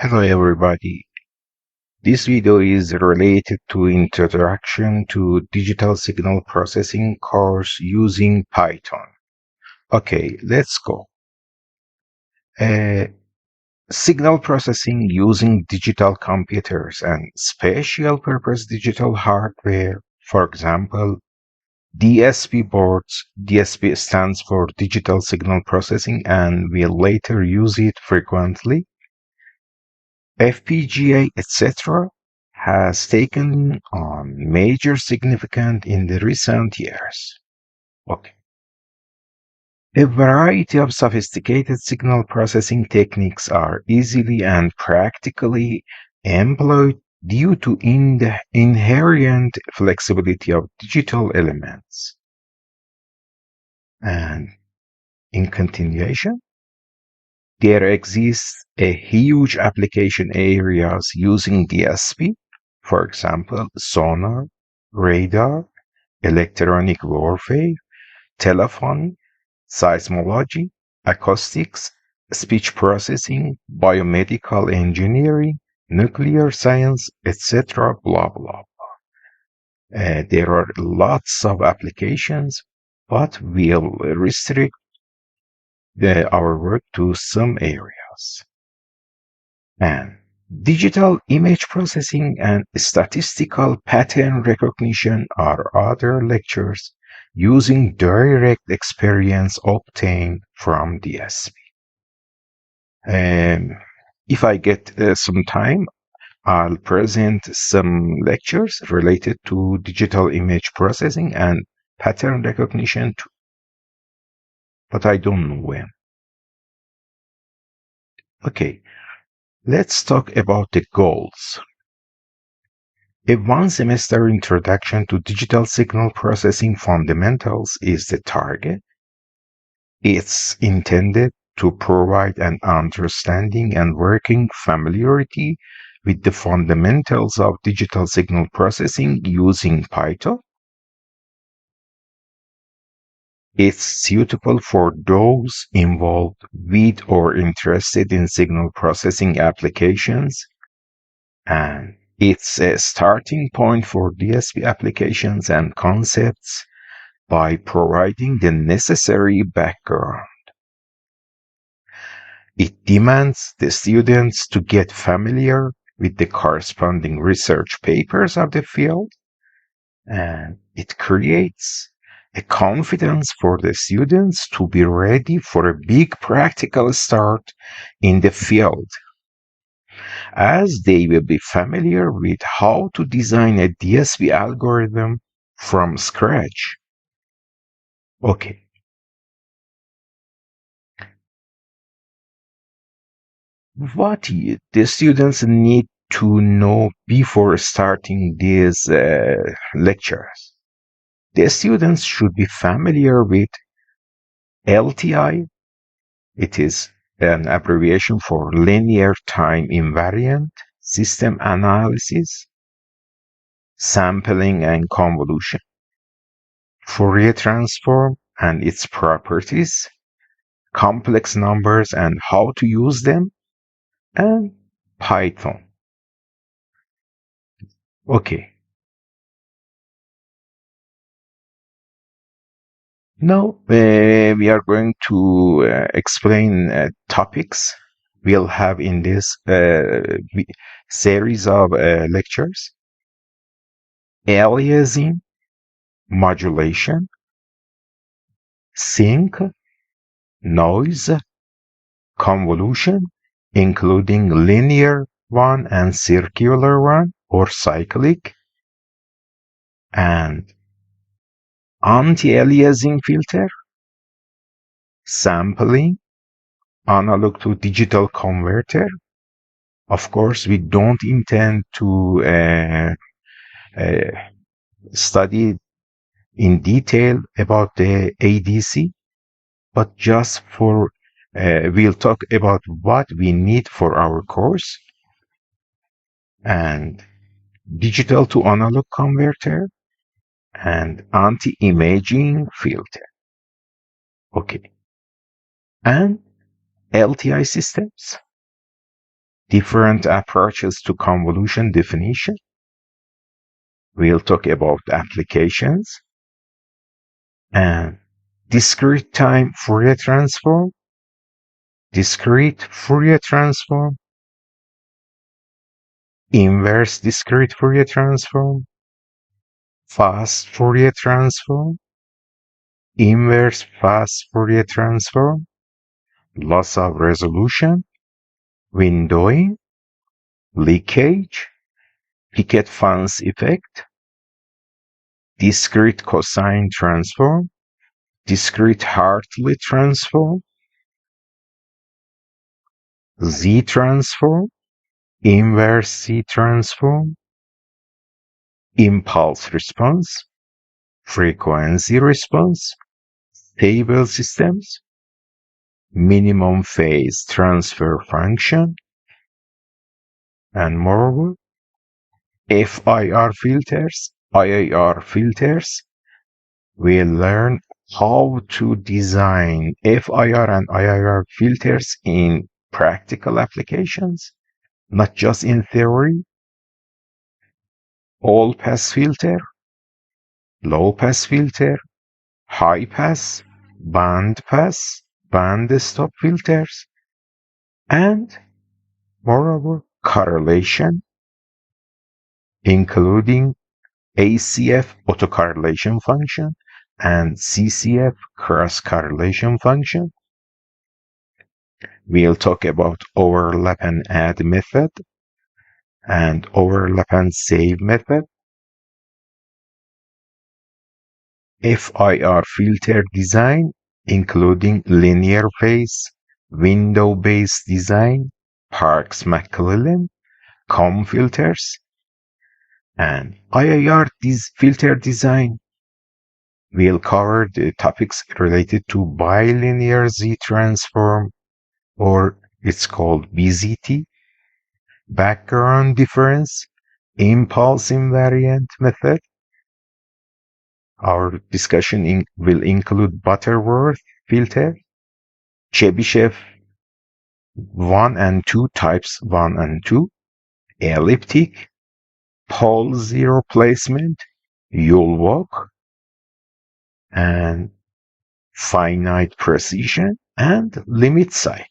Hello everybody. This video is related to introduction to digital signal processing course using Python. Okay, let's go. Uh, Signal processing using digital computers and special purpose digital hardware, for example, DSP boards. DSP stands for digital signal processing and we'll later use it frequently. FPGA, etc., has taken on major significance in the recent years. Okay. A variety of sophisticated signal processing techniques are easily and practically employed due to the inherent flexibility of digital elements. And in continuation, there exists a huge application areas using DSP, for example, sonar, radar, electronic warfare, telephony, seismology, acoustics, speech processing, biomedical engineering, nuclear science, etc. Blah blah. There are lots of applications, but we'll restrict our work to some areas. And digital image processing and statistical pattern recognition are other lectures using direct experience obtained from DSP. If I get some time, I'll present some lectures related to digital image processing and pattern recognition too, but I don't know when. Okay, let's talk about the goals. A one-semester introduction to digital signal processing fundamentals is the target. It's intended to provide an understanding and working familiarity with the fundamentals of digital signal processing using Python. It's suitable for those involved with or interested in signal processing applications, and it's a starting point for DSP applications and concepts by providing the necessary background. It demands the students to get familiar with the corresponding research papers of the field, and it creates a confidence for the students to be ready for a big practical start in the field, as they will be familiar with how to design a DSP algorithm from scratch. Okay. What the students need to know before starting these lectures? The students should be familiar with LTI. It is an abbreviation for linear time invariant system analysis, sampling and convolution, Fourier transform and its properties, complex numbers and how to use them, and Python. Okay. Now we are going to explain topics we'll have in this series of lectures. Aliasing, modulation, sync, noise, convolution, including linear one and circular one or cyclic, and anti-aliasing filter, sampling, analog to digital converter. Of course, we don't intend to study in detail about the ADC, but just for we'll talk about what we need for our course, and digital to analog converter and anti-imaging filter. Okay. And LTI systems. different approaches to convolution definition. We'll talk about applications and discrete time Fourier transform, discrete Fourier transform, inverse discrete Fourier transform, fast Fourier transform, inverse fast Fourier transform, loss of resolution, windowing, leakage, Piquet-Fans effect, discrete cosine transform, discrete Hartley transform, Z transform, inverse Z transform, impulse response, frequency response, stable systems, minimum phase transfer function, and moreover, FIR filters, IIR filters. We'll learn how to design FIR and IIR filters in practical applications, not just in theory. All pass filter, low pass filter, high pass, band pass, band stop filters, and moreover, correlation, including ACF autocorrelation function and CCF cross correlation function. We'll talk about overlap and add method and overlap and save method. FIR filter design, including linear phase, window-based design, Parks-McClellan, COM filters, and IIR filter design. We'll cover the topics related to bilinear Z transform, or it's called BZT, background difference, impulse invariant method. Our discussion will include Butterworth filter, Chebyshev 1 and 2, types 1 and 2, elliptic, pole zero placement, Yule walk, and finite precision and limit cycle.